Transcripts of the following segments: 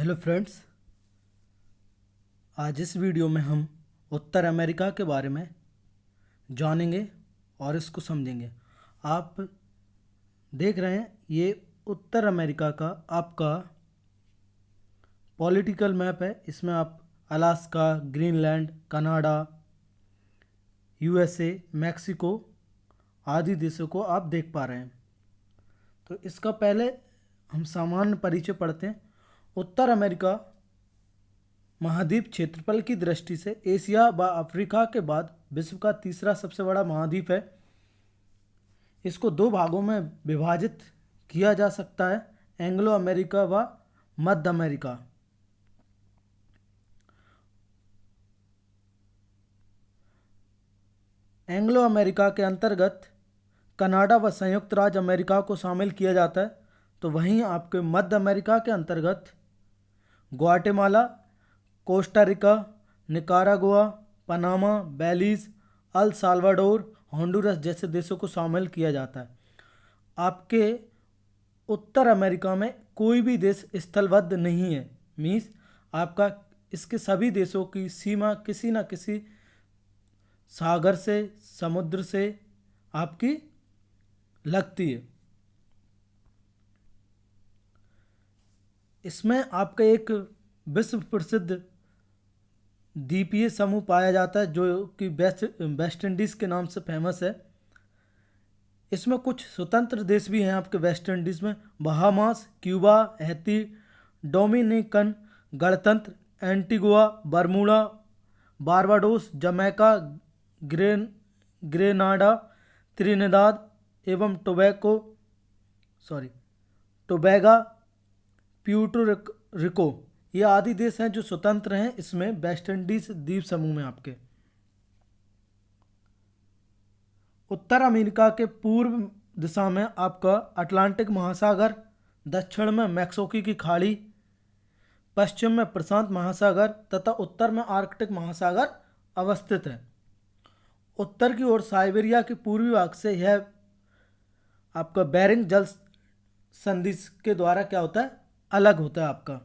Hello friends, आज इस video में हम उत्तर अमेरिका के बारे में जानेंगे और इसको समझेंगे। आप देख रहे हैं ये उत्तर अमेरिका का आपका पॉलिटिकल मैप है। इसमें आप Alaska, Greenland, Canada, USA, Mexico आदि देशों को आप देख पा रहे हैं। तो इसका पहले हम सामान्य परिचय पढ़ते हैं। उत्तर अमेरिका महाद्वीप क्षेत्रफल की दृष्टि से एशिया व अफ्रीका के बाद विश्व का तीसरा सबसे बड़ा महाद्वीप है। इसको दो भागों में विभाजित किया जा सकता है, एंग्लो अमेरिका व मध्य अमेरिका। एंग्लो अमेरिका के अंतर्गत कनाडा व संयुक्त राज्य अमेरिका को शामिल किया जाता है। तो वहीं आपके मध्य अमेरिका के अंतर्गत Guatemala, Costa Rica, Nicaragua, Panama, Belize, El Salvador, Honduras जैसे देशों को शामिल किया जाता है। आपके उत्तर अमेरिका में कोई भी देश स्थलबद्ध नहीं है। मीन्स आपका इसके सभी देशों की सीमा किसी न किसी सागर से, समुद्र से आपकी लगती है। इसमें आपका एक विश्व प्रसिद्ध द्वीपीय समूह पाया जाता है जो कि वेस्ट इंडीज़ के नाम से फेमस है। इसमें कुछ स्वतंत्र देश भी हैं आपके वेस्ट इंडीज़ में। बहामास, क्यूबा, हैती, डोमिनिकन गणतंत्र, Antigua, Bermuda, Barbados, Jamaica, Grenada, Trinidad एवं टोबैगा, प्यूर्टो रिको ये आदि देश हैं जो स्वतंत्र हैं इसमें वेस्ट इंडीज द्वीप समूह में। आपके उत्तर अमेरिका के पूर्व दिशा में आपका अटलांटिक महासागर, दक्षिण में मैक्सिको की खाड़ी, पश्चिम में प्रशांत महासागर तथा उत्तर में आर्कटिक महासागर अवस्थित है। उत्तर की ओर साइबेरिया के पूर्वी भाग से यह आपका बेरिंग जल संधि के द्वारा क्या होता है, अलग होता है आपका।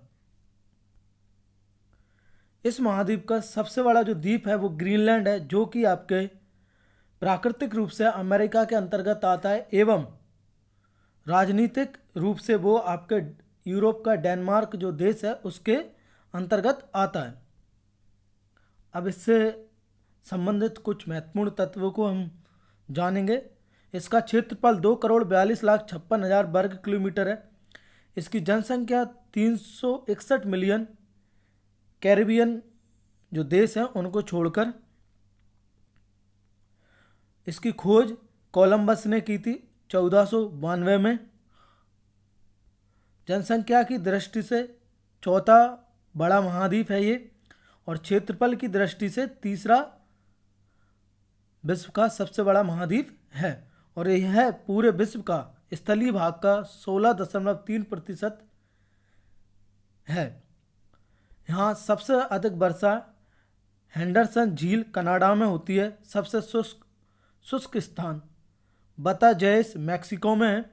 इस महाद्वीप का सबसे बड़ा जो द्वीप है वो ग्रीनलैंड है, जो कि आपके प्राकृतिक रूप से अमेरिका के अंतर्गत आता है एवं राजनीतिक रूप से वो आपके यूरोप का डेनमार्क जो देश है उसके अंतर्गत आता है। अब इससे संबंधित कुछ महत्वपूर्ण तत्वों को हम जानेंगे। इसका क्षेत्रफल 2,42,56,000 वर्ग किलोमीटर है। इसकी जनसंख्या 361 मिलियन कैरिबियन जो देश हैं उनको छोड़कर। इसकी खोज कोलंबस ने की थी 1492 में। जनसंख्या की दृष्टि से चौथा बड़ा महाद्वीप है ये, और क्षेत्रफल की दृष्टि से तीसरा विश्व का सबसे बड़ा महाद्वीप है। और यह पूरे विश्व का स्थलीय भाग का 16.3% है। यहाँ सबसे अधिक वर्षा हेंडरसन झील कनाडा में होती है। सबसे शुष्क स्थान बता जैस मैक्सिको में है।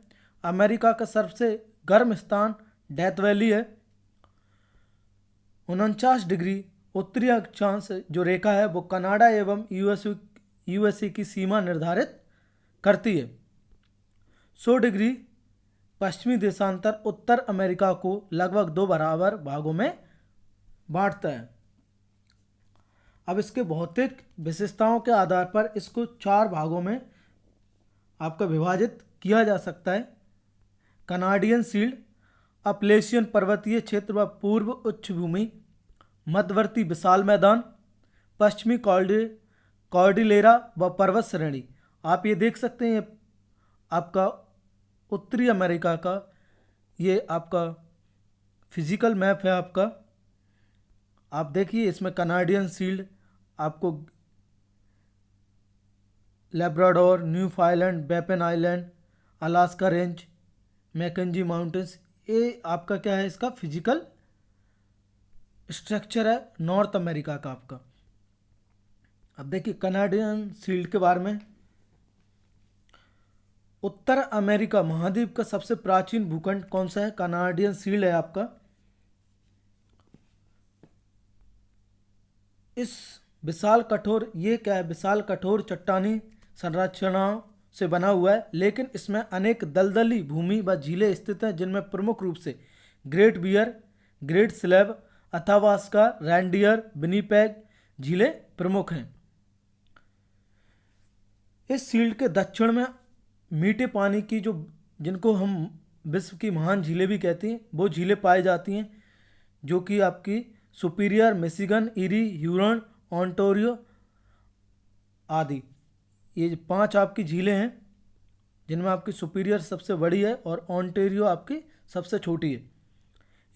अमेरिका का सबसे गर्म स्थान डेथ वैली है। 49 डिग्री उत्तरी अक्षांश जो रेखा है वो कनाडा एवं यूएसए की सीमा निर्धारित करती है। 100 डिग्री पश्चिमी देशांतर उत्तर अमेरिका को लगभग 2 बराबर भागों में बांटता है। अब इसके भौतिक विशेषताओं के आधार पर इसको 4 भागों में आपका विभाजित किया जा सकता है। कनाडियन शील्ड, अपलेशियन पर्वतीय क्षेत्र व पूर्व उच्च भूमि, मध्यवर्ती विशाल मैदान, पश्चिमी कॉर्डिलेरा व पर्वत श्रेणी। आप ये देख सकते हैं, ये आपका उत्तरी अमेरिका का ये आपका फिजिकल मैप है आपका। आप देखिए इसमें कनाडियन शील्ड आपको Labrador, Newfoundland, Baffin Island, Alaska Range, Mackenzie Mountains, ये आपका क्या है, इसका फिजिकल स्ट्रक्चर है नॉर्थ अमेरिका का आपका। अब देखिए कनाडियन शील्ड के बारे में। उत्तर अमेरिका महाद्वीप का सबसे प्राचीन भूखंड कौन सा है? कनाडियन शील्ड है आपका। इस विशाल कठोर, ये क्या है, विशाल कठोर चट्टानी संरचनाओं से बना हुआ है, लेकिन इसमें अनेक दलदली भूमि व झीलें स्थित हैं, जिनमें प्रमुख रूप से great beer, great slave, Athabasca, reindeer, Winnipeg झीलें प्रमुख हैं। इस शील्ड के दक्षिण में मीठे पानी की जो, जिनको हम विश्व की महान झीलें भी कहते हैं, वो झीलें पाई जाती हैं, जो कि आपकी superior, Michigan, eri, Hurun, Ontario आदि। ये 5 आपकी झीलें हैं, जिनमें आपकी सुपीरियर सबसे बड़ी है और ओंटारियो आपकी सबसे छोटी है।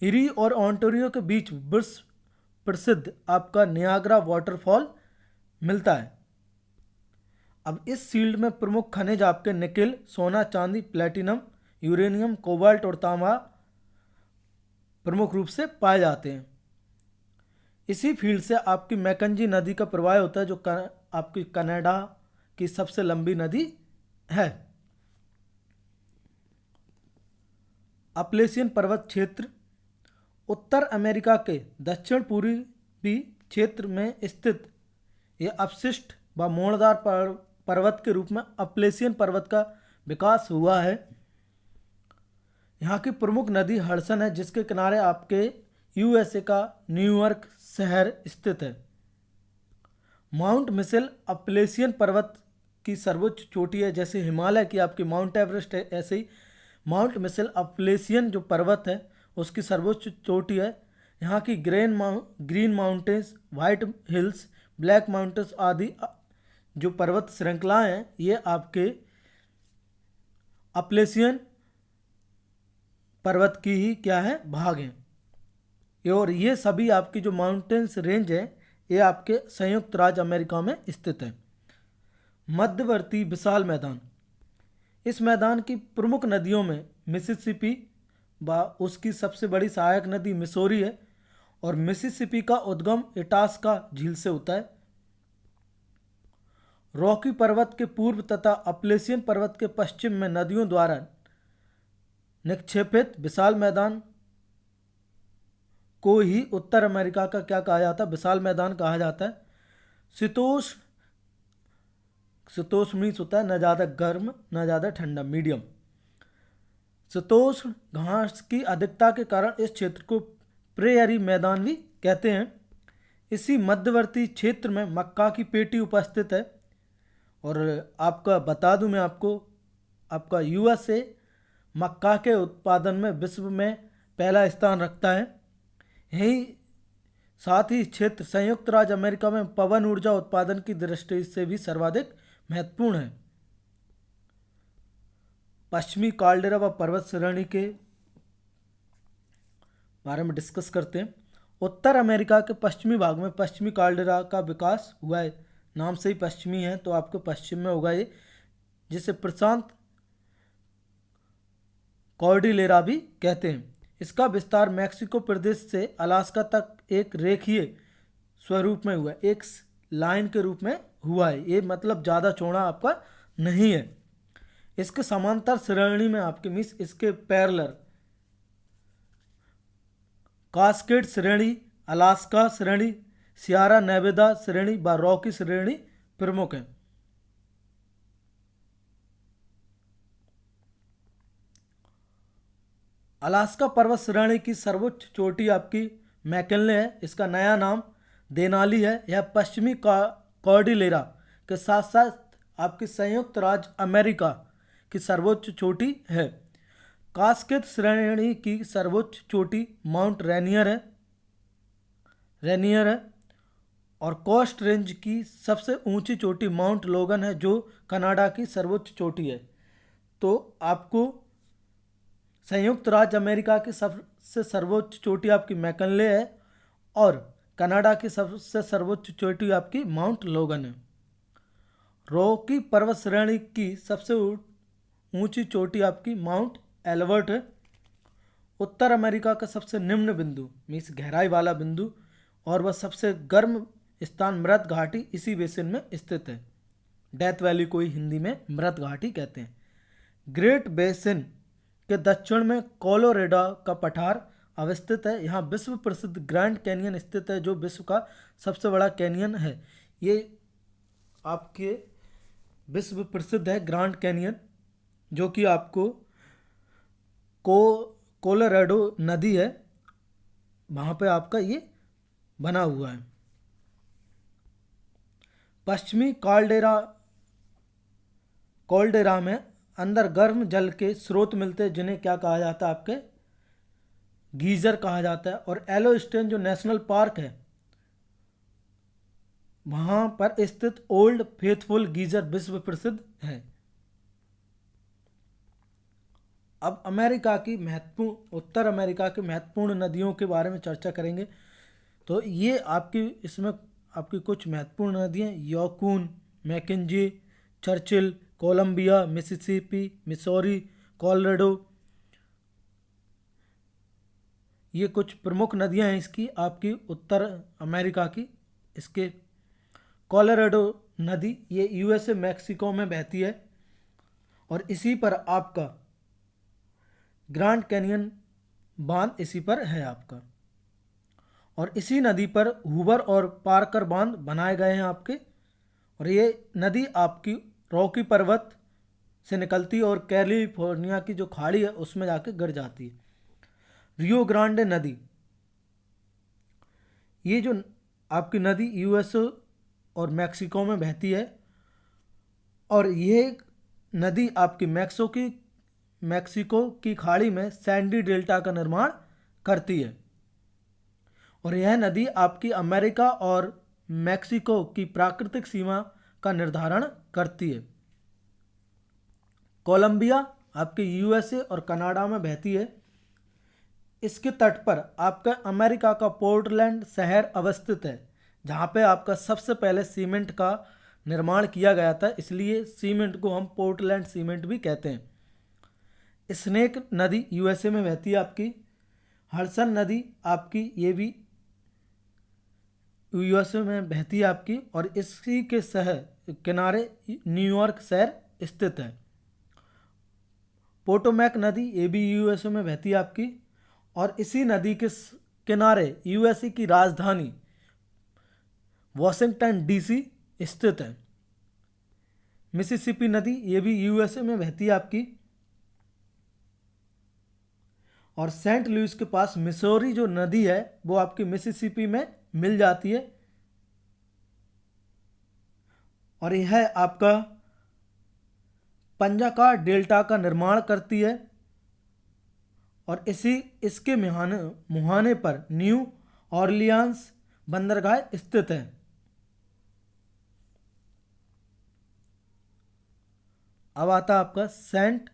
इरी और ओंटारियो के बीच विश्व प्रसिद्ध आपका नियाग्रा वाटरफॉल मिलता है। अब इस शील्ड में प्रमुख खनिज आपके निकेल, सोना, चांदी, प्लेटिनम, यूरेनियम, कोबाल्ट और तांबा प्रमुख रूप से पाए जाते हैं। इसी फील्ड से आपकी मैकेंजी नदी का प्रवाह होता है, जो आपकी कनाडा की सबसे लंबी नदी है। अपलेशियन पर्वत क्षेत्र उत्तर अमेरिका के दक्षिण पूर्वी क्षेत्र में स्थित यह अपशिष्ट व मोड़दार पर्वत के रूप में अपलेशियन पर्वत का विकास हुआ है। यहाँ की प्रमुख नदी हडसन है, जिसके किनारे आपके यूएसए का न्यूयॉर्क शहर स्थित है। माउंट मिशेल अपलेशियन पर्वत की सर्वोच्च चोटी है। जैसे हिमालय की आपकी माउंट एवरेस्ट है, ऐसे ही माउंट मिशेल अपलेशियन जो पर्वत है उसकी सर्वोच्च चोटी है। यहाँ की green mountains, white hills, black mountains आदि जो पर्वत श्रृंखलाएं हैं, ये आपके अपलेशियन पर्वत की ही क्या है, भाग हैं। और ये सभी आपकी जो माउंटेन्स रेंज है, ये आपके संयुक्त राज्य अमेरिका में स्थित है। मध्यवर्ती विशाल मैदान, इस मैदान की प्रमुख नदियों में मिसिसिपी व उसकी सबसे बड़ी सहायक नदी मिसौरी है, और मिसिसिपी का उद्गम इटास्का झील से होता है। रॉकी पर्वत के पूर्व तथा अपलेशियन पर्वत के पश्चिम में नदियों द्वारा निक्षेपित विशाल मैदान को ही उत्तर अमेरिका का क्या कहा जाता है, विशाल मैदान कहा जाता है। शीतोष्ण मीन्स होता है न ज़्यादा गर्म न ज़्यादा ठंडा, मीडियम। शीतोष्ण घास की अधिकता के कारण इस क्षेत्र को प्रेयरी मैदान भी कहते हैं। इसी मध्यवर्ती क्षेत्र में मक्का की पेटी उपस्थित है। और आपका बता दूं मैं आपको, आपका यूएसए मक्का के उत्पादन में विश्व में पहला स्थान रखता है। यही साथ ही क्षेत्र संयुक्त राज्य अमेरिका में पवन ऊर्जा उत्पादन की दृष्टि से भी सर्वाधिक महत्वपूर्ण है। पश्चिमी काल्डेरा व पर्वत श्रेणी के बारे में डिस्कस करते हैं। उत्तर अमेरिका के पश्चिमी भाग में पश्चिमी काल्डेरा का विकास हुआ है। नाम से ही पश्चिमी है तो आपको पश्चिम में होगा ये, जिसे प्रशांत कॉर्डिलेरा भी कहते हैं। इसका विस्तार मैक्सिको प्रदेश से अलास्का तक एक रेखीय स्वरूप में हुआ है, एक लाइन के रूप में हुआ है। ये मतलब ज़्यादा चौड़ा आपका नहीं है। इसके समांतर श्रेणी में आपके मीन्स इसके पैरेलल कास्केड श्रेणी, अलास्का श्रेणी, सियारा नेवादा श्रेणी व रॉकी श्रेणी प्रमुख है। अलास्का पर्वत श्रेणी की सर्वोच्च चोटी आपकी मैकिनले है। इसका नया नाम देनाली है। यह पश्चिमी कॉर्डिलेरा के साथ साथ आपकी संयुक्त राज्य अमेरिका की सर्वोच्च चोटी है। कास्केड श्रेणी की सर्वोच्च चोटी माउंट रेनियर है और कोस्ट रेंज की सबसे ऊंची चोटी माउंट लोगन है, जो कनाडा की सर्वोच्च चोटी है। तो आपको संयुक्त राज्य अमेरिका की सबसे सर्वोच्च चोटी आपकी मैकिनले है और कनाडा की सबसे सर्वोच्च चोटी आपकी माउंट लोगन है। रॉकी पर्वत श्रेणी की सबसे ऊंची चोटी आपकी माउंट एल्बर्ट है। उत्तर अमेरिका का सबसे निम्न बिंदु मीन्स गहराई वाला बिंदु और वह सबसे गर्म स्थान मृत घाटी इसी बेसिन में स्थित है। डेथ वैली को ही हिंदी में मृत घाटी कहते हैं। ग्रेट बेसिन के दक्षिण में कोलोराडो का पठार अवस्थित है। यहाँ विश्व प्रसिद्ध ग्रैंड कैनियन स्थित है, जो विश्व का सबसे बड़ा कैनियन है। ये आपके विश्व प्रसिद्ध है ग्रैंड कैनियन, जो कि आपको कोलोराडो नदी है वहाँ पे आपका ये बना हुआ है। पश्चिमी कॉल्डेरा में अंदर गर्म जल के स्रोत मिलते हैं, जिन्हें क्या कहा जाता है, आपके गीजर कहा जाता है। और येलोस्टोन जो नेशनल पार्क है, वहाँ पर स्थित ओल्ड फेथफुल गीजर विश्व प्रसिद्ध है। अब अमेरिका की उत्तर अमेरिका की महत्वपूर्ण नदियों के बारे में चर्चा करेंगे। तो ये इसमें आपकी कुछ महत्वपूर्ण नदियाँ: Yukon, Mackenzie, Churchill, Columbia, Mississippi, Missouri, Colorado. ये कुछ प्रमुख नदियाँ हैं इसकी, आपकी उत्तर अमेरिका की। इसके कोलोराडो नदी ये यूएसए मैक्सिको में बहती है, और इसी पर आपका ग्रैंड कैनियन बांध इसी पर है आपका। और इसी नदी पर हूवर और पार्कर बांध बनाए गए हैं आपके। और ये नदी आपकी रॉकी पर्वत से निकलती है और कैलिफोर्निया की जो खाड़ी है उसमें जाके गिर जाती है। रियो ग्रांडे नदी, ये जो आपकी नदी यूएस और मैक्सिको में बहती है, और ये नदी आपकी मैक्सिको की खाड़ी में सैंडी डेल्टा का निर्माण करती है। और यह नदी आपकी अमेरिका और मैक्सिको की प्राकृतिक सीमा का निर्धारण करती है। कोलंबिया आपके यूएसए और कनाडा में बहती है। इसके तट पर आपका अमेरिका का पोर्टलैंड शहर अवस्थित है, जहाँ पे आपका सबसे पहले सीमेंट का निर्माण किया गया था, इसलिए सीमेंट को हम पोर्टलैंड सीमेंट भी कहते हैं। स्नेक नदी यूएसए में बहती है आपकी। हडसन नदी आपकी ये भी यूएसए में बहती है आपकी, और इसी के किनारे न्यूयॉर्क शहर स्थित है। पोटोमैक नदी ये भी यूएसए में बहती है आपकी, और इसी नदी के किनारे यूएसए की राजधानी वॉशिंगटन डीसी स्थित है। मिसिसिपी नदी ये भी यूएसए में बहती है आपकी, और सेंट लुइस के पास मिसौरी जो नदी है वो आपकी मिसिसिपी में मिल जाती है, और यह आपका पंजाकार डेल्टा का निर्माण करती है। और इसके मुहाने पर न्यू ऑरलियंस बंदरगाह स्थित है। अब आता आपका सेंट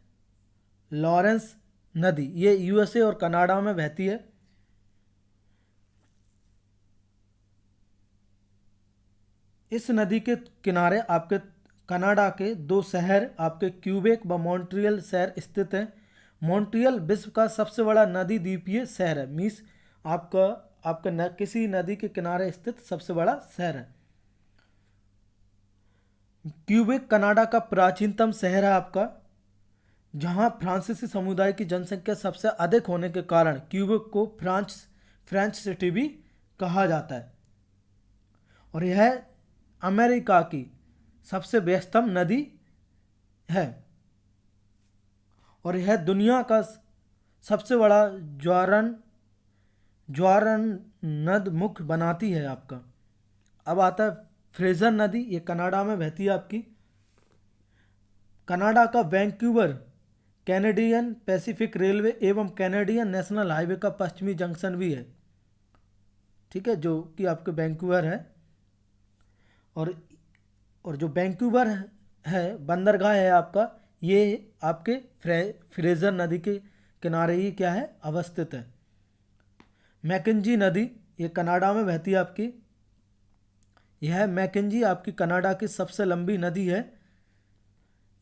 लॉरेंस नदी, ये यूएसए और कनाडा में बहती है। इस नदी के किनारे आपके कनाडा के दो शहर आपके क्यूबेक व मॉन्ट्रियल शहर स्थित हैं। मॉन्ट्रियल विश्व का सबसे बड़ा नदी द्वीपीय शहर है। मीन्स आपका किसी नदी के किनारे स्थित सबसे बड़ा शहर है। क्यूबेक कनाडा का प्राचीनतम शहर है आपका, जहां फ्रांसीसी समुदाय की जनसंख्या सबसे अधिक होने के कारण क्यूबेक को फ्रेंच सिटी भी कहा जाता है। और यह अमेरिका की सबसे व्यस्तम नदी है, और यह दुनिया का सबसे बड़ा ज्वारनद मुख बनाती है आपका। अब आता है फ्रेजर नदी, ये कनाडा में बहती है आपकी। कनाडा का वैंकूवर कैनेडियन पैसिफिक रेलवे एवं कैनेडियन नेशनल हाईवे का पश्चिमी जंक्शन भी है, ठीक है, जो कि आपके वैंकूवर है। और जो वैंकूवर है बंदरगाह है आपका, ये आपके फ्रेजर नदी के किनारे ही क्या है, अवस्थित है। मैकेंजी नदी ये कनाडा में बहती है आपकी। यह मैकेंजी आपकी कनाडा की सबसे लंबी नदी है।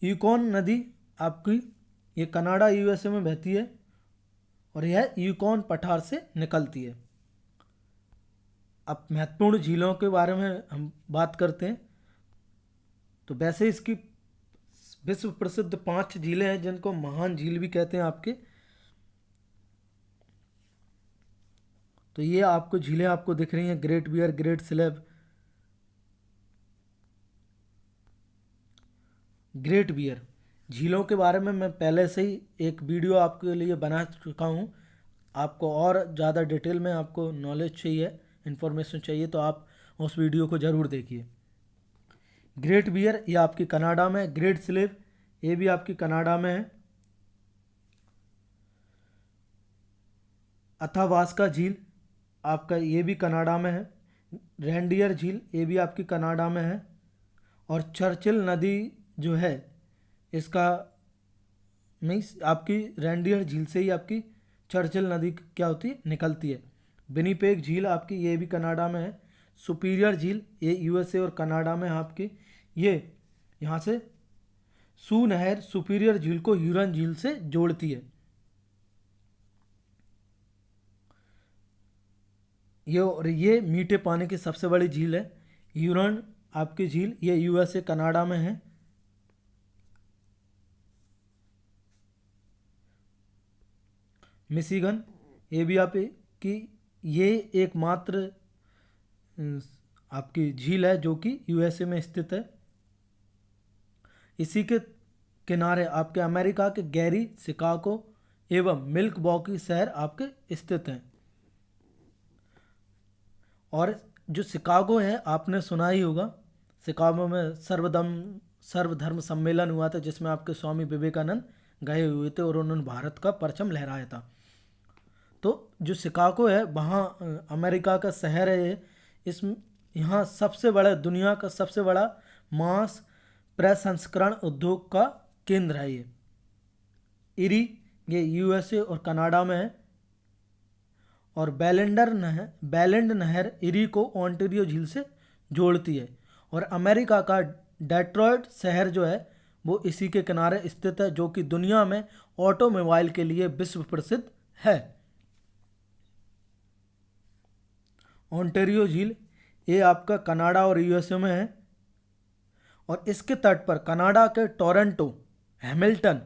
यूकॉन नदी आपकी ये कनाडा यूएसए में बहती है, और यह यूकॉन पठार से निकलती है। अब महत्वपूर्ण झीलों के बारे में हम बात करते हैं। तो वैसे इसकी विश्व प्रसिद्ध 5 झीलें हैं, जिनको महान झील भी कहते हैं आपके। तो ये आपको झीलें आपको दिख रही हैं, Great beer, Great Slave, Great Bear. झीलों के बारे में मैं पहले से ही एक वीडियो आपके लिए बना चुका हूँ। आपको और ज़्यादा डिटेल में आपको नॉलेज चाहिए, इन्फॉर्मेशन चाहिए, तो आप उस वीडियो को ज़रूर देखिए। ग्रेट बियर ये आपकी कनाडा में, ग्रेट स्लेव ये भी आपकी कनाडा में है। अथावास्का झील आपका ये भी कनाडा में है। रेंडियर झील ये भी आपकी कनाडा में है। और चर्चिल नदी जो है इसका मीन्स आपकी रेंडियर झील से ही आपकी चर्चिल नदी क्या होती है, निकलती है। विनिपेग झील आपकी ये भी कनाडा में है। सुपीरियर झील ये यूएसए और कनाडा में है आपकी। ये यहाँ से सू नहर सुपीरियर झील को ह्यूरन झील से जोड़ती है। ये मीठे पानी की सबसे बड़ी झील है ह्यूरन आपकी झील, ये यूएसए कनाडा में है। मिशिगन ये भी आपकी ये एकमात्र आपकी झील है जो कि यूएसए में स्थित है। इसी के किनारे आपके अमेरिका के गैरी, शिकागो एवं मिल्वॉकी शहर आपके स्थित हैं। और जो शिकागो है आपने सुना ही होगा, शिकागो में सर्वधर्म सम्मेलन हुआ था जिसमें आपके स्वामी विवेकानंद गए हुए थे और उन्होंने भारत का परचम लहराया था। तो जो शिकागो है वहाँ अमेरिका का शहर है ये। इस यहाँ सबसे बड़ा, दुनिया का सबसे बड़ा मांस प्रसंस्करण उद्योग का केंद्र है ये। इरी ये यूएसए और कनाडा में है। और बेलेंड नहर इरी को ओंटारियो झील से जोड़ती है। और अमेरिका का डेट्रॉयट शहर जो है वो इसी के किनारे स्थित है, जो कि दुनिया में ऑटोमोबाइल के लिए विश्व प्रसिद्ध है। ओंटारियो झील ये आपका कनाडा और यूएसए में है। और इसके तट पर कनाडा के टोरंटो, हैमिल्टन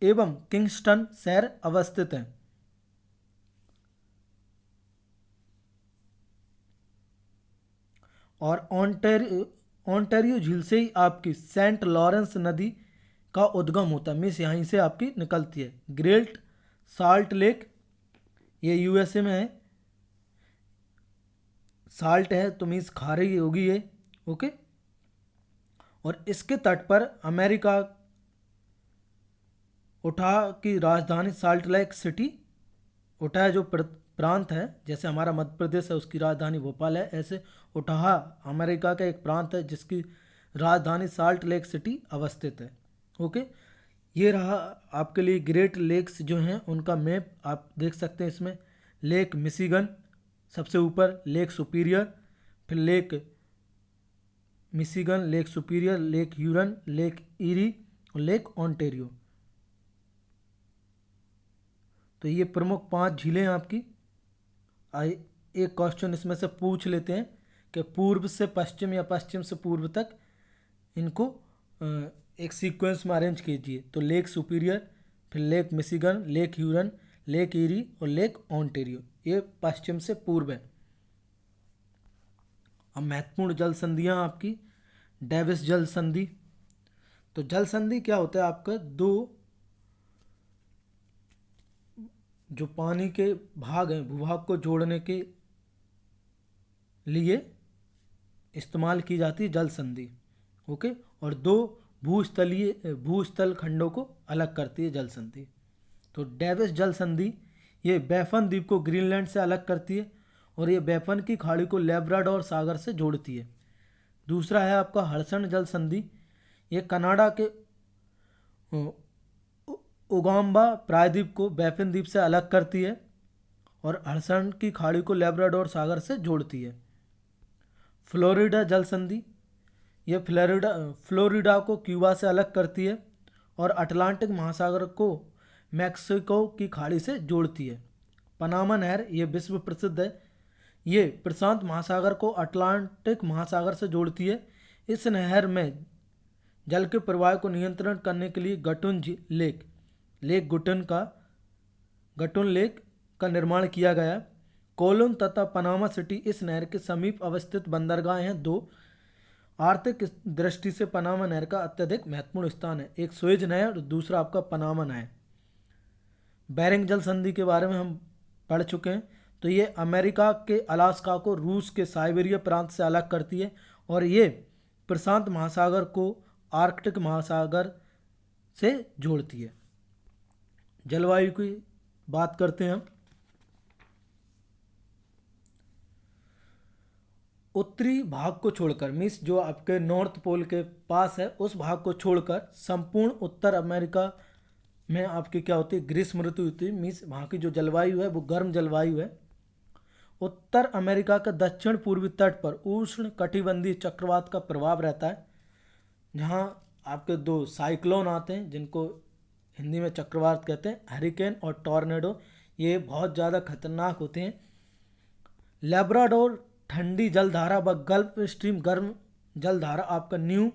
एवं किंगस्टन शहर अवस्थित हैं। और ओंटारियो झील से ही आपकी सेंट लॉरेंस नदी का उद्गम होता है, मीन्स यहीं से आपकी निकलती है। ग्रेट साल्ट लेक ये यूएसए में है। साल्ट है तो मीन्स खारी होगी ये, ओके। और इसके तट पर अमेरिका उठा की राजधानी साल्ट लेक सिटी, उठा जो प्रांत है, जैसे हमारा मध्य प्रदेश है उसकी राजधानी भोपाल है, ऐसे उठाहा अमेरिका का एक प्रांत है जिसकी राजधानी साल्ट लेक सिटी अवस्थित है, ओके। ये रहा आपके लिए ग्रेट लेक्स जो हैं उनका मैप, आप देख सकते हैं इसमें। लेक मिशिगन सबसे ऊपर, लेक सुपीरियर, फिर Lake Michigan, Lake Superior, Lake Huron, Lake Erie और लेक ओंटारियो। तो ये प्रमुख 5 झीलें हैं आपकी। एक क्वेश्चन इसमें से पूछ लेते हैं कि पूर्व से पश्चिम या पश्चिम से पूर्व तक इनको एक सीक्वेंस में अरेंज कीजिए। तो लेक सुपीरियर, फिर Lake Michigan, Lake Huron, Lake Erie और लेक ओंटारियो, ये पश्चिम से पूर्व है। अब महत्वपूर्ण जल संधियाँ आपकी, डेविस जल संधि। तो जल संधि क्या होता है आपका, दो जो पानी के भाग हैं भूभाग को जोड़ने के लिए इस्तेमाल की जाती है जल संधि, ओके। और दो भूस्थल खंडों को अलग करती है जल संधि। तो डेविस जल संधि ये बैफन द्वीप को ग्रीनलैंड से अलग करती है और ये बैफन की खाड़ी को लैब्राडोर सागर से जोड़ती है। दूसरा है आपका हडसन जल संधि, ये कनाडा के उगाम्बा प्रायद्वीप को बैफन द्वीप से अलग करती है और हडसन की खाड़ी को लैब्राडोर सागर से जोड़ती है। फ्लोरिडा जल संधि यह फ्लोरिडा को क्यूबा से अलग करती है और अटलांटिक महासागर को मैक्सिको की खाड़ी से जोड़ती है। पनामा नहर ये विश्व प्रसिद्ध है, ये प्रशांत महासागर को अटलांटिक महासागर से जोड़ती है। इस नहर में जल के प्रवाह को नियंत्रण करने के लिए गटुन लेक का निर्माण किया गया कोलोन तथा पनामा सिटी इस नहर के समीप अवस्थित बंदरगाह हैं। दो, आर्थिक दृष्टि से पनामा नहर का अत्यधिक महत्वपूर्ण स्थान है। एक सुएज नहर और दूसरा आपका पनामा नहर। बेरिंग जल संधि के बारे में हम पढ़ चुके हैं। तो ये अमेरिका के अलास्का को रूस के साइबेरिया प्रांत से अलग करती है और ये प्रशांत महासागर को आर्कटिक महासागर से जोड़ती है। जलवायु की बात करते हैं हम। उत्तरी भाग को छोड़कर, मीन्स जो आपके नॉर्थ पोल के पास है उस भाग को छोड़कर संपूर्ण उत्तर अमेरिका में आपकी क्या होती है, ग्रीष्म ऋतु होती है। मीन्स वहाँ की जो जलवायु है वो गर्म जलवायु है। उत्तर अमेरिका के दक्षिण पूर्वी तट पर उष्ण कटिबंधीय चक्रवात का प्रभाव रहता है, जहाँ आपके दो साइक्लोन आते हैं जिनको हिंदी में चक्रवात कहते हैं, हरिकेन और टॉर्नेडो। ये बहुत ज़्यादा खतरनाक होते हैं। लेब्राडोर ठंडी जलधारा व गल्फ स्ट्रीम गर्म जलधारा आपका न्यू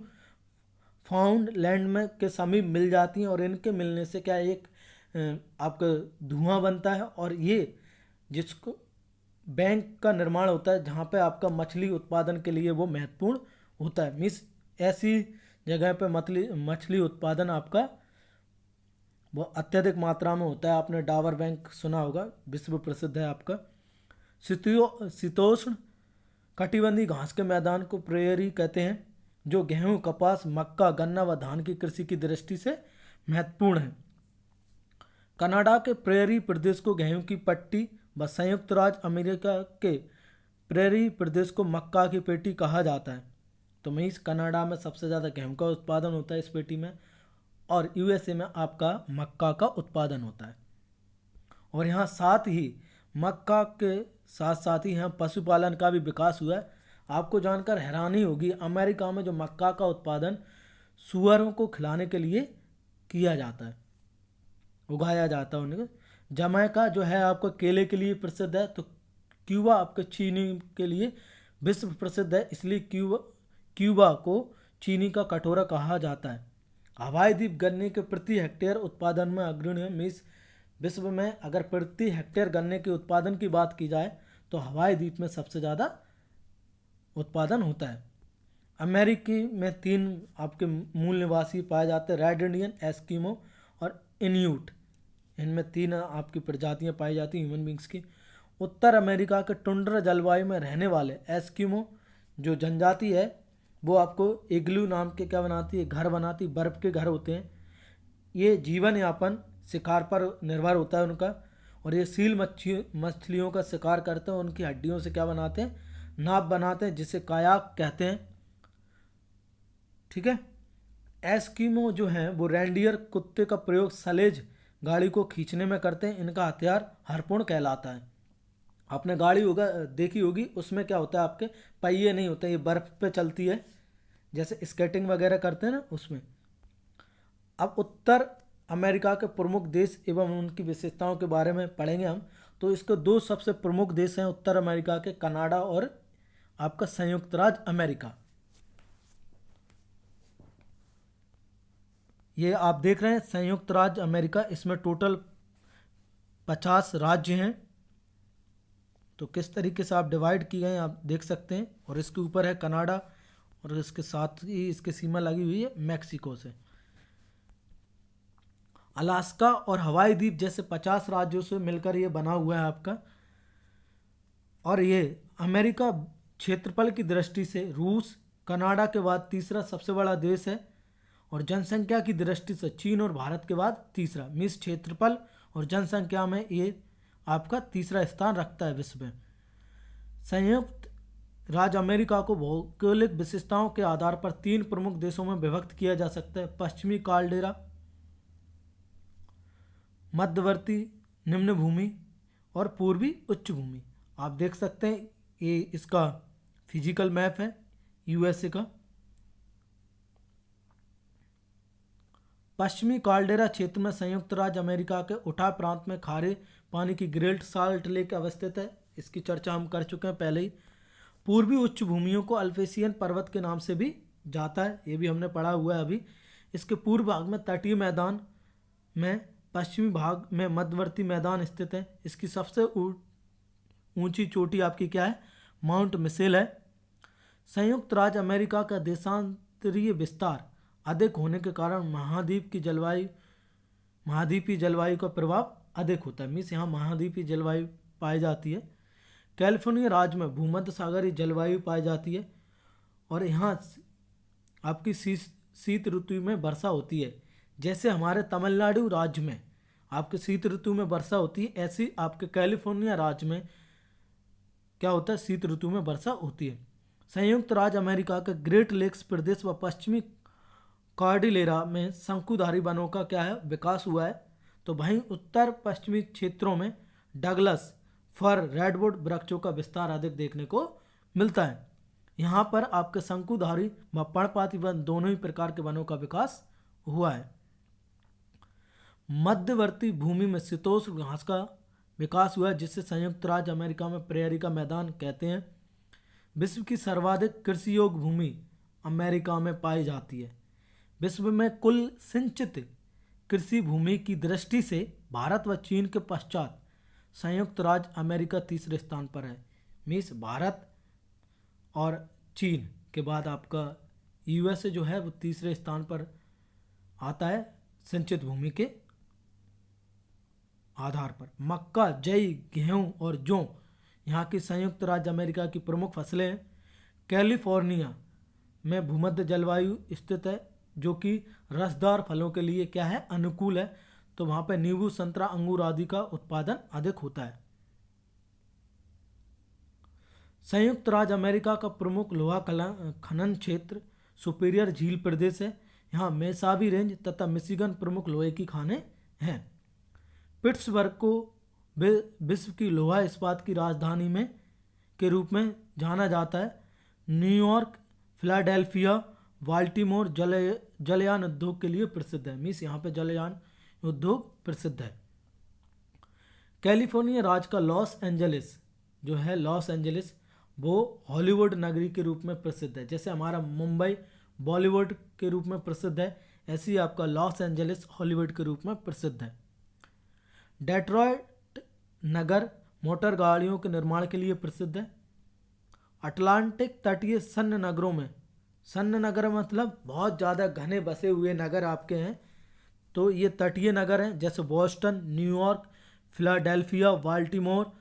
फाउंडलैंड में के समीप मिल जाती हैं और इनके मिलने से क्या एक आपका धुआं बनता है और ये जिसको बैंक का निर्माण होता है जहाँ पे आपका मछली उत्पादन के लिए वो महत्वपूर्ण होता है। मीन्स ऐसी जगह पे मछली उत्पादन आपका वो अत्यधिक मात्रा में होता है। आपने डाबर बैंक सुना होगा, विश्व प्रसिद्ध है आपका। शीतोष्ण कटिबंधीय घास के मैदान को प्रेयरी कहते हैं, जो गेहूं, कपास, मक्का, गन्ना व धान की कृषि की दृष्टि से महत्वपूर्ण है। कनाडा के प्रेयरी प्रदेश को गेहूं की पट्टी व संयुक्त राज्य अमेरिका के प्रेयरी प्रदेश को मक्का की पेटी कहा जाता है। तो मीन्स कनाडा में सबसे ज़्यादा गेहूं का उत्पादन होता है इस पेटी में, और यूएसए में आपका मक्का का उत्पादन होता है। और यहाँ साथ ही मक्का के साथ साथ ही यहाँ पशुपालन का भी विकास हुआ है। आपको जानकर हैरानी होगी, अमेरिका में जो मक्का का उत्पादन सुअरों को खिलाने के लिए किया जाता है, उगाया जाता है उन्हें। जमैका जो है आपको केले के लिए प्रसिद्ध है, तो क्यूबा आपके चीनी के लिए विश्व प्रसिद्ध है, इसलिए क्यूबा को चीनी का कटोरा कहा जाता है। हवाई द्वीप गन्ने के प्रति हेक्टेयर उत्पादन में अग्रणी है। मीन्स विश्व में अगर प्रति हेक्टेयर गन्ने के उत्पादन की बात की जाए तो हवाई द्वीप में सबसे ज़्यादा उत्पादन होता है। अमेरिकी में 3 आपके मूल निवासी पाए जाते हैं, रेड इंडियन, एस्किमो और इन्यूट। इनमें 3 आपकी प्रजातियां पाई जाती हैं ह्यूमन बींग्स की। उत्तर अमेरिका के टुंड्रा जलवायु में रहने वाले एस्किमो जो जनजाति है वो आपको इग्लू नाम के क्या बनाती है, घर बनाती, बर्फ़ के घर होते हैं। ये जीवन यापन शिकार पर निर्भर होता है उनका, और ये सील मछलियों का शिकार करते हैं। उनकी हड्डियों से क्या बनाते हैं, नाव बनाते हैं, जिसे कायाक कहते हैं। ठीक है। एस्किमो जो हैं वो रेंडियर कुत्ते का प्रयोग सलेज गाड़ी को खींचने में करते हैं। इनका हथियार हार्पून कहलाता है। आपने गाड़ी होगा देखी होगी, उसमें क्या होता है, आपके पहिए नहीं होते, ये बर्फ़ पे चलती है, जैसे स्केटिंग वगैरह करते हैं ना उसमें। अब उत्तर अमेरिका के प्रमुख देश एवं उनकी विशेषताओं के बारे में पढ़ेंगे हम। तो इसके 2 सबसे प्रमुख देश हैं उत्तर अमेरिका के, कनाडा और आपका संयुक्त राज्य अमेरिका। ये आप देख रहे हैं संयुक्त राज्य अमेरिका, इसमें टोटल 50 राज्य हैं। तो किस तरीके से आप डिवाइड किए हैं आप देख सकते हैं। और इसके ऊपर है कनाडा और इसके साथ ही इसकी सीमा लगी हुई है मैक्सिको से। अलास्का और हवाई द्वीप जैसे 50 राज्यों से मिलकर ये बना हुआ है आपका। और ये अमेरिका क्षेत्रफल की दृष्टि से रूस, कनाडा के बाद तीसरा सबसे बड़ा देश है, और जनसंख्या की दृष्टि से चीन और भारत के बाद तीसरा। मीन्स क्षेत्रफल और जनसंख्या में ये आपका तीसरा स्थान रखता है विश्व में। संयुक्त राज्य अमेरिका को भौगोलिक विशेषताओं के आधार पर 3 प्रमुख देशों में विभक्त किया जा सकता है, पश्चिमी काल्डेरा, मध्यवर्ती निम्न भूमि और पूर्वी उच्च भूमि। आप देख सकते हैं ये इसका फिजिकल मैप है यूएसए का। पश्चिमी काल्डेरा क्षेत्र में संयुक्त राज्य अमेरिका के उटा प्रांत में खारे पानी की ग्रेट साल्ट लेक अवस्थित है। इसकी चर्चा हम कर चुके हैं पहले ही। पूर्वी उच्च भूमियों को अल्पेशियन पर्वत के नाम से भी जाता है, ये भी हमने पढ़ा हुआ है अभी। इसके पूर्व भाग में तटीय मैदान में, पश्चिमी भाग में मध्यवर्ती मैदान स्थित है। इसकी सबसे ऊंची चोटी आपकी क्या है, माउंट मिसेल है। संयुक्त राज्य अमेरिका का देशांतरीय विस्तार अधिक होने के कारण महाद्वीपीय जलवायु का प्रभाव अधिक होता है। मीन्स यहाँ महाद्वीपीय जलवायु पाई जाती है। कैलिफोर्निया राज्य में भूमध्य सागरीय जलवायु पाई जाती है और यहाँ आपकी शीत ऋतु में वर्षा होती है। जैसे हमारे तमिलनाडु राज्य में आपके शीत ऋतु में वर्षा होती है, ऐसी आपके कैलिफोर्निया राज्य में क्या होता है, शीत ऋतु में वर्षा होती है। संयुक्त राज्य अमेरिका के ग्रेट लेक्स प्रदेश व पश्चिमी कॉर्डिलेरा में शंकुधारी वनों का क्या है, विकास हुआ है। तो वहीं उत्तर पश्चिमी क्षेत्रों में डगलस, फर, रेडवुड वृक्षों का विस्तार अधिक देखने को मिलता है। यहाँ पर आपके शंकुधारी व पर्णपाती वन दोनों ही प्रकार के वनों का विकास हुआ है। मध्यवर्ती भूमि में शीतोष्ण घास का विकास हुआ है, जिससे संयुक्त राज्य अमेरिका में प्रेयरी का मैदान कहते हैं। विश्व की सर्वाधिक कृषि योग्य भूमि अमेरिका में पाई जाती है। विश्व में कुल सिंचित कृषि भूमि की दृष्टि से भारत व चीन के पश्चात संयुक्त राज्य अमेरिका तीसरे स्थान पर है। मीन्स भारत और चीन के बाद आपका यूएसए जो है वो तीसरे स्थान पर आता है सिंचित भूमि के आधार पर। मक्का, जई, गेहूं और जौ यहाँ की संयुक्त राज्य अमेरिका की प्रमुख फसलें हैं। कैलिफोर्निया में भूमध्य जलवायु स्थित है, जो कि रसदार फलों के लिए क्या है, अनुकूल है। तो वहाँ पे नींबू, संतरा, अंगूर आदि का उत्पादन अधिक होता है। संयुक्त राज्य अमेरिका का प्रमुख लोहा खनन क्षेत्र सुपीरियर झील प्रदेश है। यहाँ मेसावी रेंज तथा मिशिगन प्रमुख लोहे की खानें हैं। पिट्सबर्ग को विश्व की लोहा इस्पात की राजधानी में के रूप में जाना जाता है। न्यूयॉर्क, फिलाडेल्फिया, बाल्टीमोर जलयान उद्योग के लिए प्रसिद्ध है। मीन्स यहाँ पे जलयान उद्योग प्रसिद्ध है। कैलिफोर्निया राज्य का लॉस एंजलिस जो है, लॉस एंजलिस वो हॉलीवुड नगरी के रूप में प्रसिद्ध है। जैसे हमारा मुंबई बॉलीवुड के रूप में प्रसिद्ध है, ऐसे ही आपका लॉस एंजलिस हॉलीवुड के रूप में प्रसिद्ध है। डेट्रॉयट नगर मोटर गाड़ियों के निर्माण के लिए प्रसिद्ध है। अटलांटिक तटीय सन्न नगरों में, सन्न नगर मतलब बहुत ज़्यादा घने बसे हुए नगर आपके हैं, तो ये तटीय नगर हैं। जैसे बॉस्टन, न्यूयॉर्क, फिलाडेल्फिया, बाल्टीमोर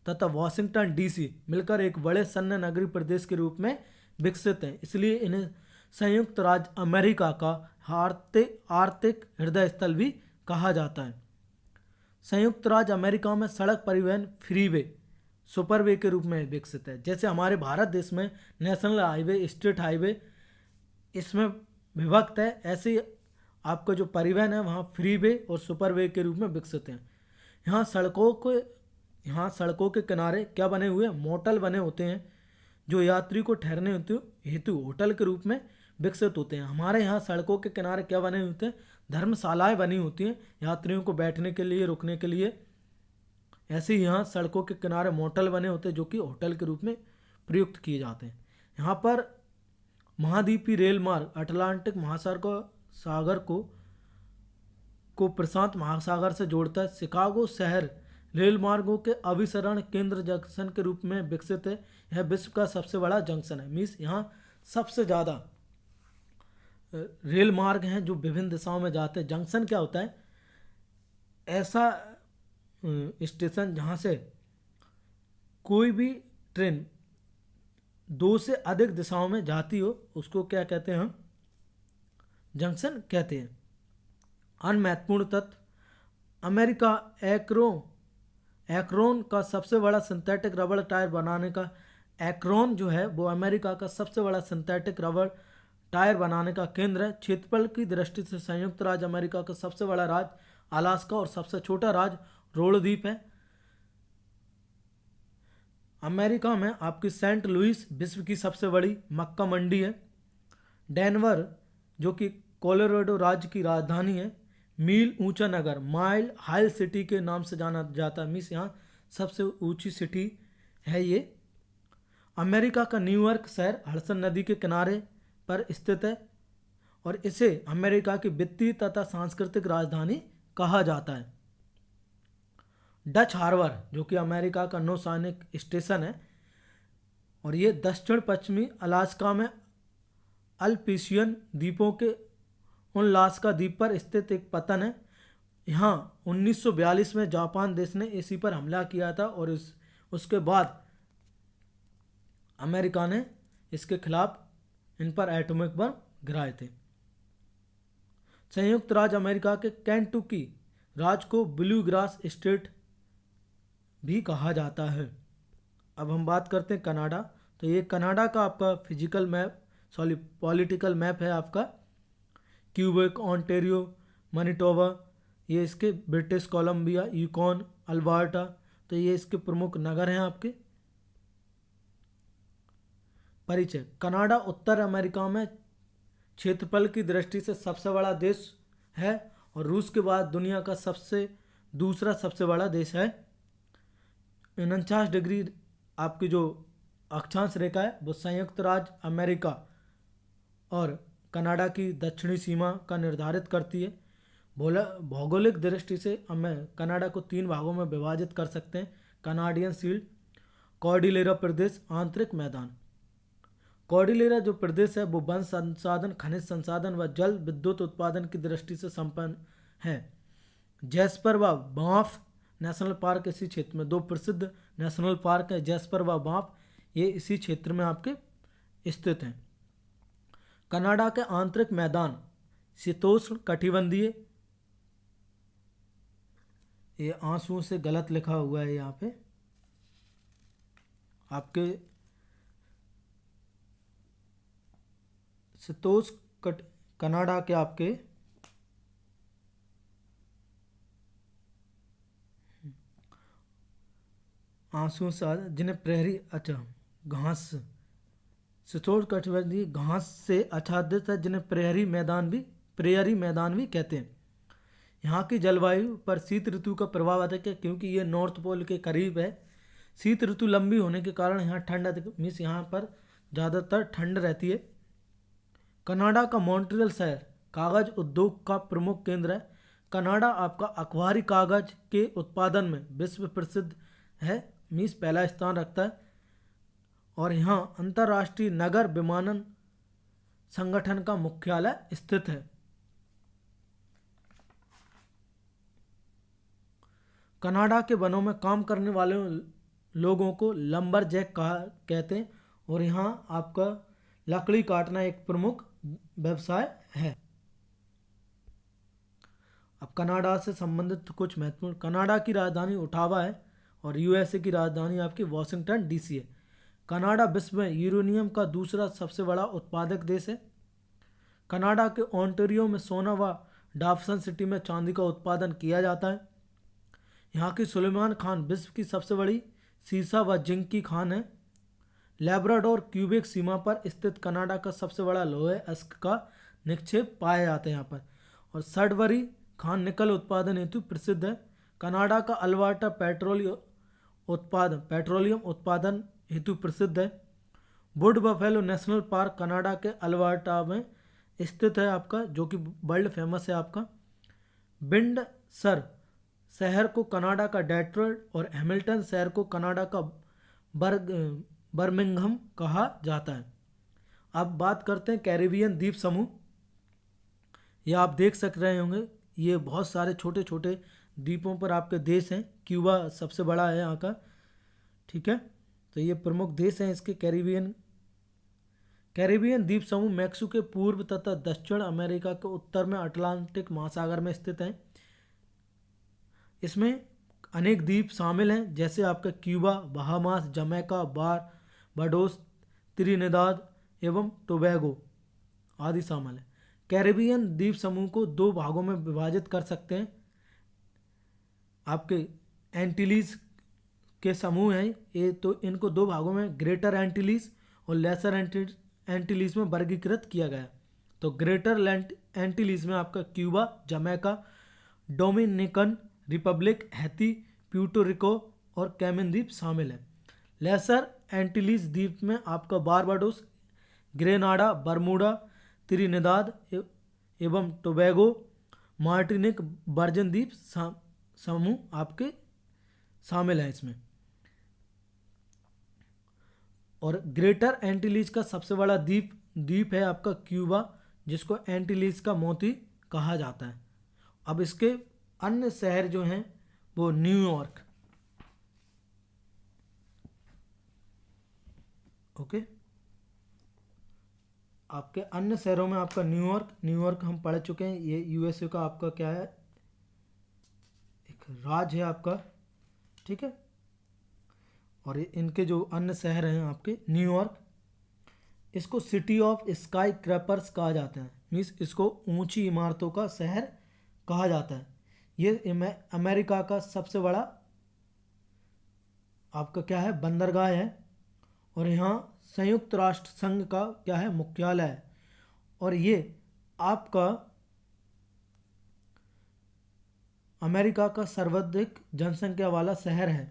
तथा वॉशिंगटन डीसी मिलकर एक बड़े सन्न नगरी प्रदेश के रूप में विकसित हैं। इसलिए इन्हें संयुक्त राज्य अमेरिका का आर्थिक हृदय स्थल भी कहा जाता है। संयुक्त राज्य अमेरिका में सड़क परिवहन फ्रीवे, सुपरवे के रूप में विकसित है। जैसे हमारे भारत देश में नेशनल हाईवे, स्टेट हाईवे इसमें विभक्त है, ऐसे आपका जो परिवहन है वहाँ फ्रीवे और सुपरवे के रूप में विकसित हैं। यहाँ सड़कों के किनारे क्या बने हुए हैं, मोटल बने होते हैं, जो यात्री को ठहरने हेतु होटल के रूप में विकसित होते हैं। हमारे यहाँ सड़कों के किनारे क्या बने होते हैं, धर्मशालाएं बनी होती हैं यात्रियों को बैठने के लिए, रुकने के लिए। ऐसे ही यहाँ सड़कों के किनारे मोटल बने होते हैं जो कि होटल के रूप में प्रयुक्त किए जाते हैं। यहाँ पर महाद्वीपीय रेल मार्ग अटलांटिक महासागर को प्रशांत महासागर से जोड़ता है। शिकागो शहर रेल मार्गों के अभिसरण केंद्र जंक्शन के रूप में विकसित है। यह विश्व का सबसे बड़ा जंक्शन है। मीन्स यहाँ सबसे ज़्यादा रेल मार्ग हैं जो विभिन्न दिशाओं में जाते हैं। जंक्शन क्या होता है, ऐसा स्टेशन जहाँ से कोई भी ट्रेन 2 से अधिक दिशाओं में जाती हो, उसको क्या कहते हैं, जंक्शन कहते हैं। अन्य महत्वपूर्ण तत्व, अमेरिका एक्रोन का सबसे बड़ा सिंथेटिक रबड़ टायर बनाने का, एक्रोन जो है वो अमेरिका का सबसे बड़ा सिंथेटिक रबड़ टायर बनाने का केंद्र है। क्षेत्रफल की दृष्टि से संयुक्त राज्य अमेरिका का सबसे बड़ा राज्य अलास्का और सबसे छोटा राज्य रोड द्वीप है। अमेरिका में आपकी सेंट लुइस विश्व की सबसे बड़ी मक्का मंडी है। डेनवर जो कि कोलोराडो राज्य की राजधानी है। मील ऊंचा नगर, माइल हाई सिटी के नाम से जाना जाता है। मीन्स यहाँ सबसे ऊंची सिटी है ये। अमेरिका का न्यूयॉर्क शहर हडसन नदी के किनारे पर स्थित है और इसे अमेरिका की वित्तीय तथा सांस्कृतिक राजधानी कहा जाता है। डच हार्बर जो कि अमेरिका का नौसैनिक स्टेशन है, और ये दक्षिण पश्चिमी अलास्का में अल्पीशियन द्वीपों के उनलास्का द्वीप पर स्थित एक पतन है। यहाँ 1942 में जापान देश ने इसी पर हमला किया था, और उसके बाद अमेरिका ने इसके खिलाफ इन पर एटॉमिक बम गिराए थे। संयुक्त राज्य अमेरिका के केंटुकी राज्य को ब्लू ग्रास स्टेट भी कहा जाता है। अब हम बात करते हैं कनाडा। तो ये कनाडा का आपका physical map, sorry political map है आपका। क्यूबेक, ऑन्टेरियो, मैनिटोबा, ये इसके ब्रिटिश कोलंबिया, यूकॉन, अल्बर्टा, तो ये इसके प्रमुख नगर हैं आपके। परिचय। कनाडा उत्तर अमेरिका में क्षेत्रफल की दृष्टि से सबसे बड़ा देश है, और रूस के बाद दुनिया का दूसरा सबसे बड़ा देश है। 49 डिग्री आपकी जो अक्षांश रेखा है वो संयुक्त राज्य अमेरिका और कनाडा की दक्षिणी सीमा का निर्धारित करती है। भौगोलिक दृष्टि से हमें कनाडा को 3 भागों में विभाजित कर सकते हैं। कनाडियन शील्ड, कॉर्डिलेरा प्रदेश, आंतरिक मैदान। कॉर्डिलेरा जो प्रदेश है वो वन संसाधन, खनिज संसाधन व जल विद्युत उत्पादन की दृष्टि से संपन्न है। जैस्पर व बांफ नेशनल पार्क इसी क्षेत्र में, 2 प्रसिद्ध नेशनल पार्क है जैस्पर व बांफ, ये इसी क्षेत्र में आपके स्थित हैं। कनाडा के आंतरिक मैदान शीतोष्ण कटिबंधीय, ये आंसुओं से गलत लिखा हुआ है यहाँ पे आपके, शीतोष्ण कनाडा के आपके आंसुओं से जिन्हें प्रहरी, अच्छा घास, शीतोष्ण कटिबंधीय घास से आच्छादित है, जिन्हें प्रेयरी मैदान भी कहते हैं। यहाँ की जलवायु पर शीत ऋतु का प्रभाव अधिक है, क्योंकि ये नॉर्थ पोल के करीब है। शीत ऋतु लंबी होने के कारण यहाँ ठंड अधिक, मीन्स यहाँ पर ज़्यादातर ठंड रहती है। कनाडा का मॉन्ट्रियल शहर कागज उद्योग का प्रमुख केंद्र है। कनाडा आपका अखबारी कागज के उत्पादन में विश्व प्रसिद्ध है, मीन्स पहला स्थान रखता है। और यहाँ अंतर्राष्ट्रीय नगर विमानन संगठन का मुख्यालय स्थित है। कनाडा के वनों में काम करने वाले लोगों को लंबरजैक कहते हैं, और यहाँ आपका लकड़ी काटना एक प्रमुख व्यवसाय है। अब कनाडा से संबंधित कुछ महत्वपूर्ण, कनाडा की राजधानी ओटावा है, और यूएसए की राजधानी आपकी वाशिंगटन डीसी है। कनाडा विश्व में यूरेनियम का दूसरा सबसे बड़ा उत्पादक देश है। कनाडा के ओंटारियो में सोना व डॉवसन सिटी में चांदी का उत्पादन किया जाता है। यहाँ की सुलेमान खान विश्व की सबसे बड़ी सीसा व जिंक की खान है। लैब्राडोर क्यूबेक सीमा पर स्थित कनाडा का सबसे बड़ा लोहे अयस्क का निक्षेप पाए जाते हैं यहाँ पर। और सडबरी खान निकल उत्पादन हेतु प्रसिद्ध है। कनाडा का अल्बर्टा पेट्रोलियम उत्पादन हेतु प्रसिद्ध है। Would buffalo national park Canada के अल्बर्टा में स्थित है आपका, जो कि वर्ल्ड फेमस है आपका। विंडसर शहर को कनाडा का डेट्रॉयट और हैमिल्टन शहर को कनाडा का बर्मिंघम कहा जाता है। अब बात करते हैं कैरिबियन द्वीप समूह। ये आप देख सक रहे होंगे, ये बहुत सारे छोटे छोटे द्वीपों पर आपके देश हैं। क्यूबा सबसे बड़ा है यहाँ का, ठीक है। तो ये प्रमुख देश हैं इसके कैरिबियन द्वीप समूह मैक्सिको के पूर्व तथा दक्षिण अमेरिका के उत्तर में अटलांटिक महासागर में स्थित हैं। इसमें अनेक द्वीप शामिल हैं, जैसे आपका Cuba, Bahamas, Jamaica, Barbados, Trinidad एवं टोबैगो आदि शामिल हैं। कैरिबियन द्वीप समूह को 2 भागों में विभाजित कर सकते हैं। आपके एंटीलीज के समूह हैं ये, तो इनको 2 भागों में ग्रेटर एंटीलीज और लेसर एंटीलीज में वर्गीकृत किया गया। तो ग्रेटर एंटीलीज में आपका Cuba, Jamaica, Dominican Republic, Haiti, Puerto Rico और कैमन द्वीप शामिल है। लेसर एंटीलीज द्वीप में आपका बारबाडोस, ग्रेनाडा, बरमूडा, त्रिनिदाद एवं टोबैगो, मार्टिनिक, वर्जिन द्वीप समूह आपके शामिल हैं इसमें। और ग्रेटर एंटीलीज का सबसे बड़ा द्वीप है आपका क्यूबा, जिसको एंटीलीज का मोती कहा जाता है। अब इसके अन्य शहर जो हैं वो न्यूयॉर्क, ओके। आपके अन्य शहरों में आपका न्यूयॉर्क हम पढ़ चुके हैं। ये यूएसए का आपका क्या है, एक राज्य है आपका, ठीक है। और इनके जो अन्य शहर हैं आपके न्यूयॉर्क, इसको सिटी ऑफ स्काई क्रैपर्स कहा जाता है, मीन्स इसको ऊंची इमारतों का शहर कहा जाता है। ये अमेरिका का सबसे बड़ा आपका क्या है, बंदरगाह है। और यहाँ संयुक्त राष्ट्र संघ का क्या है, मुख्यालय है। और ये आपका अमेरिका का सर्वाधिक जनसंख्या वाला शहर है,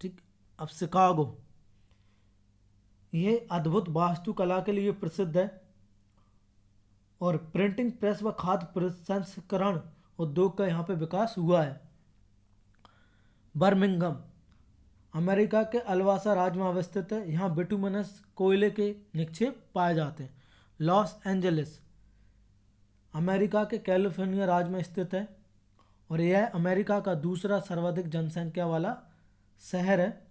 ठीक। अब शिकागो, ये अद्भुत वास्तुकला के लिए प्रसिद्ध है और प्रिंटिंग प्रेस व खाद्य प्रसंस्करण उद्योग का यहाँ पे विकास हुआ है। बर्मिंघम, अमेरिका के अल्वासा राज्य में अवस्थित है, यहाँ बिटुमिनस कोयले के निक्षेप पाए जाते हैं। लॉस एंजलिस, अमेरिका के कैलिफोर्निया राज्य में स्थित है और यह अमेरिका का दूसरा सर्वाधिक जनसंख्या वाला शहर है।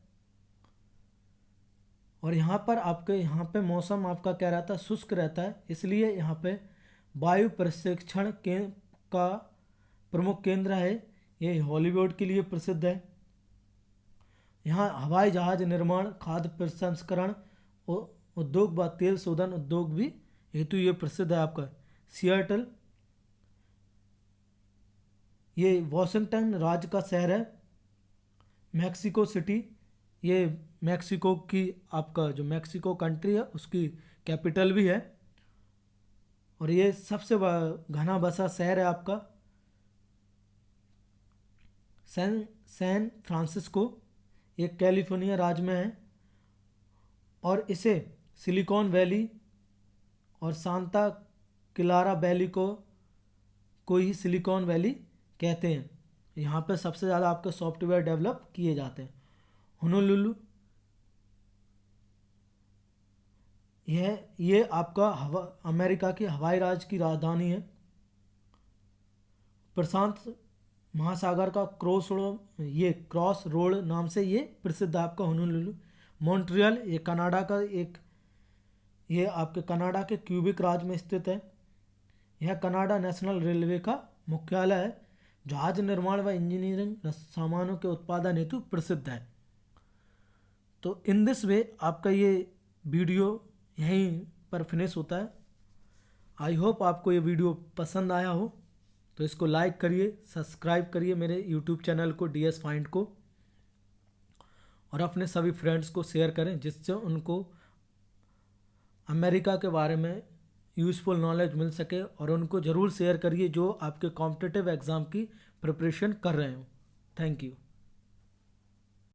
और यहाँ पर आपके यहाँ पे मौसम आपका क्या रहता है, शुष्क रहता है, इसलिए यहाँ पे वायु प्रशिक्षण का प्रमुख केंद्र है। ये हॉलीवुड के लिए प्रसिद्ध है। यहाँ हवाई जहाज निर्माण, खाद्य प्रसंस्करण उद्योग व तेल शोधन उद्योग भी हेतु ये प्रसिद्ध है आपका। सियाटल, ये वॉशिंगटन राज्य का शहर है। मैक्सिको सिटी, ये मैक्सिको की आपका जो मैक्सिको कंट्री है उसकी कैपिटल भी है और ये सबसे घना बसा शहर है आपका। सैन फ्रांसिस्को, ये कैलिफोर्निया राज्य में है और इसे सिलिकॉन वैली और सांता क्लारा वैली को ही सिलिकॉन वैली कहते हैं। यहाँ पे सबसे ज़्यादा आपके सॉफ्टवेयर डेवलप किए जाते हैं। होनोलुलु, ये आपका अमेरिका की हवाई राज्य की राजधानी है। प्रशांत महासागर का क्रॉस रोड नाम से ये प्रसिद्ध है आपका होनोलुलु। मॉन्ट्रियल, ये कनाडा का ये आपके कनाडा के क्यूबिक राज्य में स्थित है। यह कनाडा नेशनल रेलवे का मुख्यालय है। जहाज निर्माण व इंजीनियरिंग सामानों के उत्पादन हेतु प्रसिद्ध है। तो इन दिस वे आपका ये वीडियो यहीं पर फिनिश होता है। आई होप आपको ये वीडियो पसंद आया हो, तो इसको लाइक करिए, सब्सक्राइब करिए मेरे यूट्यूब चैनल को DS फाइंड को, और अपने सभी फ्रेंड्स को शेयर करें जिससे उनको अमेरिका के बारे में यूज़फुल नॉलेज मिल सके। और उनको ज़रूर शेयर करिए जो आपके कॉम्पिटिटिव एग्ज़ाम की प्रिपरेशन कर रहे हो। Thank you.